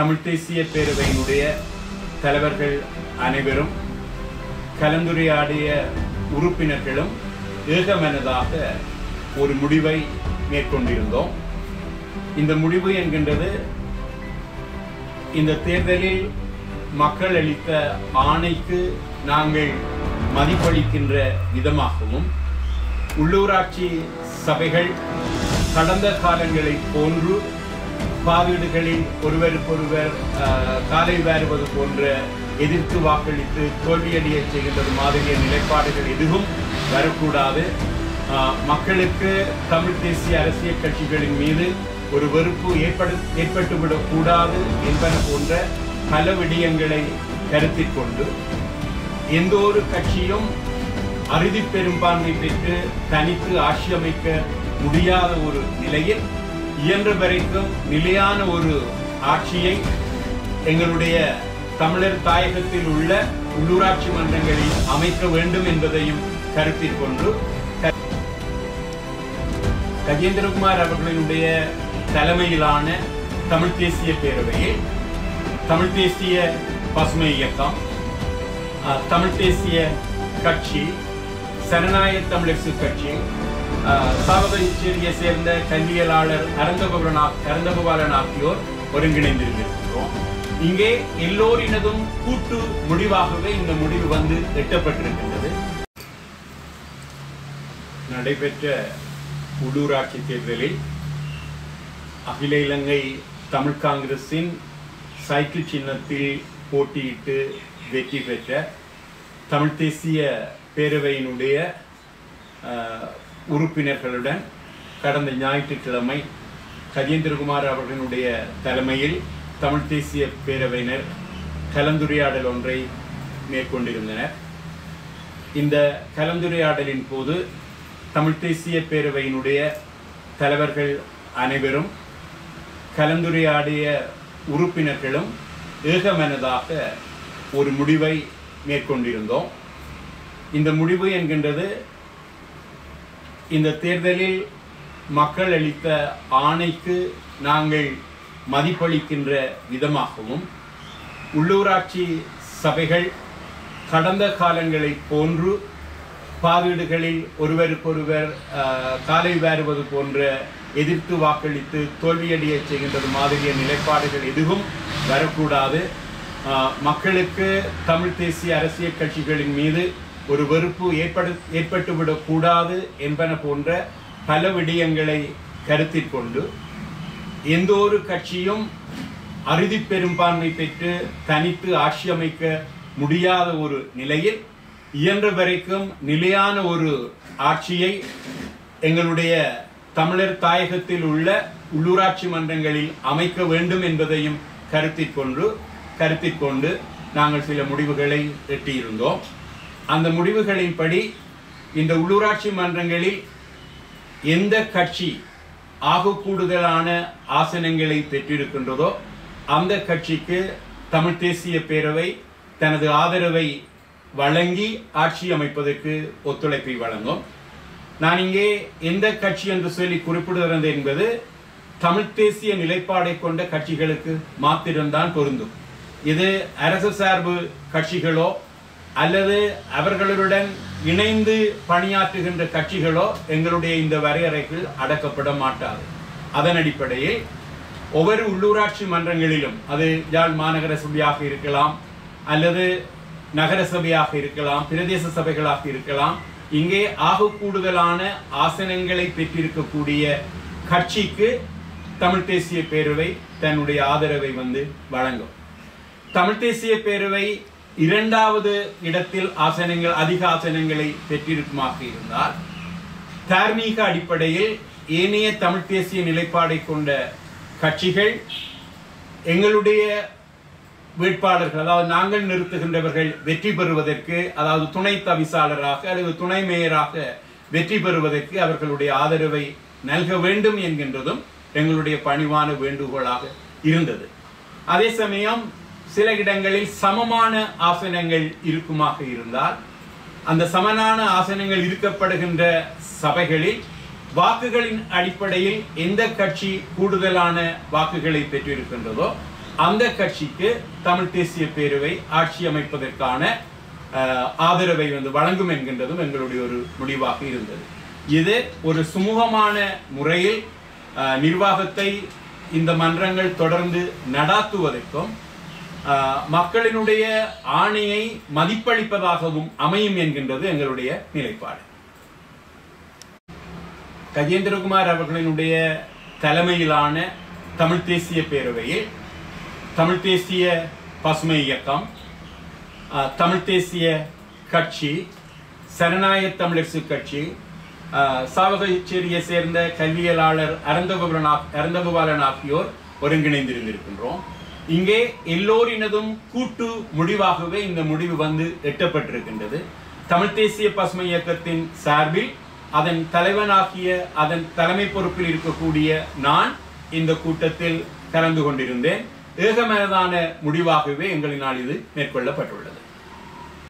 தமிழ் தேசிய பேரவையினுடைய தலைவர்கள் அனைவரும் கலந்துரையாடிய உறுப்பினர்களும் ஏகமனதாக ஒரு முடிவை மேற்கொண்டிருந்தோம். இந்த முடிவு என்கின்றது இந்த தேர்தலில் மக்கள் அளித்த ஆணைக்கு நாங்கள் மதிப்பளிக்கின்ற விதமாகவும் உள்ளூராட்சி சபைகள் கடந்த காலங்களை போன்று பாவீடுகளில் ஒருவருக்கொருவர் காலை வாருவது போன்ற எதிர்த்து வாக்களித்து தோல்வியடைய செய்கின்றது மாதிரிய நிலைப்பாடுகள் எதுவும் வரக்கூடாது. மக்களுக்கு தமிழ் தேசிய அரசியல் கட்சிகளின் மீது ஒரு வெறுப்பு ஏற்பட்டுவிடக்கூடாது என்பன போன்ற பல விடயங்களை கருத்தில் கொண்டு எந்த ஒரு கட்சியும் அறுதி பெரும்பான்மை பெற்று தனித்து ஆட்சி அமைக்க முடியாத ஒரு நிலையில் இயன்ற வரைக்கும் நிலையான ஒரு ஆட்சியை எங்களுடைய தமிழர் தாயகத்தில் உள்ள உள்ளூராட்சி மன்றங்களில் அமைக்க வேண்டும் என்பதையும் கருத்தில் கொண்டு கஜேந்திரகுமார் அவர்களுடைய தலைமையிலான தமிழ் தேசிய பேரவையில் தமிழ் தேசிய பசுமை இயக்கம், தமிழ் தேசிய கட்சி, சனநாயக தமிழரசு கட்சி, சாவகச்சேரியை சேர்ந்த கல்வியலாளர் அரந்தகோபாலன் ஆகியோர் ஒருங்கிணைந்திருக்கிறோம். இங்கே எல்லோரினதும் கூட்டு முடிவாகவே இந்த முடிவு எட்டப்பட்டிருக்கின்றது. நடைபெற்ற உள்ளூராட்சி தேர்தலில் அகில இலங்கை தமிழ் காங்கிரசின் சைக்கிள் சின்னத்தில் போட்டியிட்டு வெற்றி பெற்ற தமிழ் தேசிய பேரவையினுடைய உறுப்பினர்களுடன் கடந்த ஞாயிற்றுக்கிழமை கஜேந்திரகுமார் அவர்களுடைய தலைமையில் தமிழ் தேசிய பேரவையினர் கலந்துரையாடல் ஒன்றை மேற்கொண்டிருந்தனர். இந்த கலந்துரையாடலின் போது தமிழ் தேசிய பேரவையினுடைய தலைவர்கள் அனைவரும் கலந்துரையாடிய உறுப்பினர்களும் ஏகமனதாக ஒரு முடிவை மேற்கொண்டிருந்தோம். இந்த முடிவு என்கின்றது இந்த தேர்தலில் மக்கள் அளித்த ஆணைக்கு நாங்கள் மதிப்பளிக்கின்ற விதமாகவும் உள்ளூராட்சி சபைகள் கடந்த காலங்களை போன்று பாவீடுகளில் ஒருவருக்கொருவர் காலை வாருவது போன்ற எதிர்த்து வாக்களித்து தோல்வியடைய செய்கின்றது மாதிரிய நிலைப்பாடுகள் எதுவும் வரக்கூடாது. மக்களுக்கு தமிழ் தேசிய அரசியல் கட்சிகளின் மீது ஒரு வெறுப்பு ஏற்பட்டுவிடக்கூடாது என்பன போன்ற பல விடயங்களை கருத்தில் கொண்டு எந்த ஒரு கட்சியும் அறுதி பெரும்பான்மை பெற்று தனித்து ஆட்சி அமைக்க முடியாத ஒரு நிலையில் இயன்ற வரைக்கும் நிலையான ஒரு ஆட்சியை எங்களுடைய தமிழர் தாயகத்தில் உள்ள உள்ளூராட்சி மன்றங்களில் அமைக்க வேண்டும் என்பதையும் கருத்தில் கொண்டு நாங்கள் சில முடிவுகளை எட்டியிருந்தோம். அந்த முடிவுகளின்படி இந்த உள்ளூராட்சி மன்றங்களில் எந்த கட்சி ஆக கூடுதலான ஆசனங்களை பெற்றிருக்கின்றதோ அந்த கட்சிக்கு தமிழ் தேசிய பேரவை தனது ஆதரவை வழங்கி ஆட்சி அமைப்பதற்கு ஒத்துழைப்பை வழங்கும். நான் இங்கே எந்த கட்சி என்று சொல்லி குறிப்பிடுகிறது என்பது தமிழ் தேசிய நிலைப்பாடை கொண்ட கட்சிகளுக்கு மாத்திரம்தான் பொருந்தும். இது அரசு சார்பு கட்சிகளோ அல்லது அவர்களுடன் இணைந்து பணியாற்றுகின்ற கட்சிகளோ எங்களுடைய இந்த வரையறைகள் அடக்கப்பட மாட்டாது. அதன் அடிப்படையில் ஒவ்வொரு உள்ளூராட்சி மன்றங்களிலும் அது யாழ் மாநகர சபையாக இருக்கலாம் அல்லது நகர சபையாக இருக்கலாம், பிரதேச சபைகளாக இருக்கலாம், இங்கே ஆக கூடுதலான ஆசனங்களை பெற்றிருக்கக்கூடிய கட்சிக்கு தமிழ் தேசிய பேரவை தன்னுடைய ஆதரவை வழங்கும். தமிழ் தேசிய பேரவை இரண்டாவது இடத்தில் அதிக ஆசனங்களை பெற்றிருக்குமாக இருந்தால் தார்மீக அடிப்படையில் ஏனைய தமிழ் தேசிய நிலைப்பாடை கொண்ட கட்சிகள் எங்களுடைய வேட்பாளர்கள், அதாவது நாங்கள் நிறுத்துகின்றவர்கள் வெற்றி பெறுவதற்கு, அதாவது துணை தவிசாளராக அல்லது துணை மேயராக வெற்றி பெறுவதற்கு அவர்களுடைய ஆதரவை நல்க வேண்டும் என்கின்றதும் எங்களுடைய பணிவான வேண்டுகோளாக இருந்தது. அதே சமயம் சில இடங்களில் சமமான ஆசனங்கள் இருக்குமாக இருந்தால் அந்த சமமான ஆசனங்கள் இருக்கப்படுகின்ற சபைகளில் வாக்குகளின் அடிப்படையில் எந்த கட்சி கூடுதலான வாக்குகளை பெற்றிருக்கின்றதோ அந்த கட்சிக்கு தமிழ் தேசிய பேரவை ஆட்சி அமைப்பதற்கான ஆதரவை வழங்கும் என்கின்றதும் எங்களுடைய ஒரு முடிவாக இருந்தது. இது ஒரு சுமூகமான முறையில் நிர்வாகத்தை இந்த மன்றங்கள் தொடர்ந்து நடாத்துவதற்கும் மக்களினுடைய ஆணையை மதிப்பளிப்பதாகவும் அமையும் என்கின்றது எங்களுடைய நிலைப்பாடு. கஜேந்திரகுமார் அவர்களினுடைய தலைமையிலான தமிழ் தேசிய பேரவையில் தமிழ் தேசிய பசுமை இயக்கம், தமிழ் தேசிய கட்சி, சனநாயக தமிழரசு கட்சி, சாவகச்சேரியை சேர்ந்த கல்வியலாளர் அறந்தகோபாலன் ஆகியோர் ஒருங்கிணைந்திருந்திருக்கின்றோம். இங்கே எல்லோரினதும் கூட்டு முடிவாகவே இந்த முடிவு எட்டப்பட்டிருக்கின்றது. தமிழ் தேசிய பசுமை இயக்கத்தின் சார்பில் அதன் தலைவனாகிய அதன் தலைமை பொறுப்பில் இருக்கக்கூடிய நான் இந்த கூட்டத்தில் கலந்து கொண்டிருந்தேன். ஏகமனதான முடிவாகவே எங்களினால் இது மேற்கொள்ளப்பட்டுள்ளது.